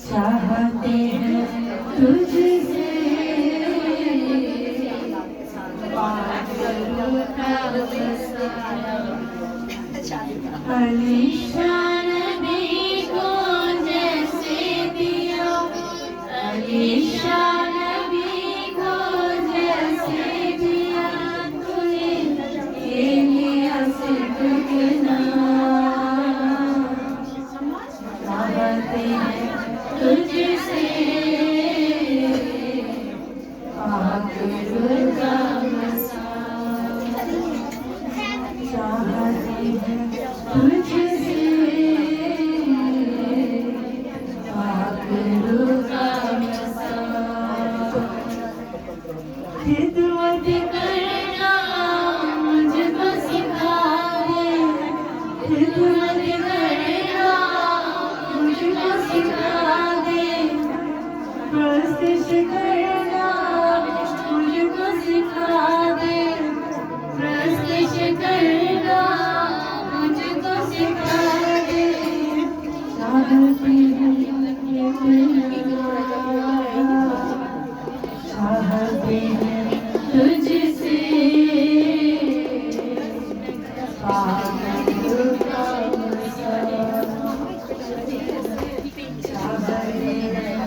चाहते हैं तुझसे अलीशान भी को जैसे दिया अलीशान भी को जैसे दिया तूने ये लिया सिद्धना चाहते हैं तुझसे आखिर का मसा चाहते हैं तुझसे आखिर का मसा खिदमत करना मुझको सिखा दे खिदमत करना मुझको सिखा दे प्रस्तिश करना मुझको सिखा दे प्रस्तिश करना मुझको सिखा दे चाहती हूँ चाहते हैं तुझसे पागल का मसा चाहते हैं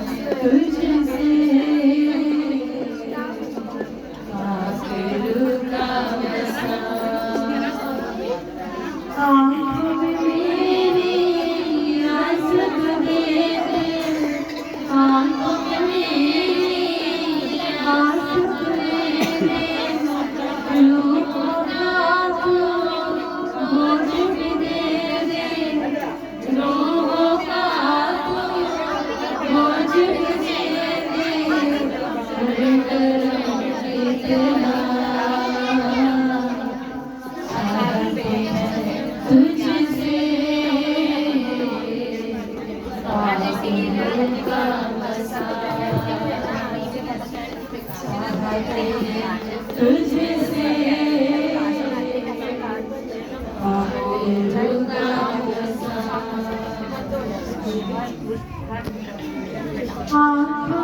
तुझसे आखिर का मसा आँखों में मेरी आंसू दे दे आँखों में मेरी आंसू दे दे रूहों का तू बोझ भी दे दे रूहों का तू बोझ भी दे दे इतना चाहते हैं तुझसे आखिर का मसा चाहते हैं तुझसे आखिर का मसा आँखों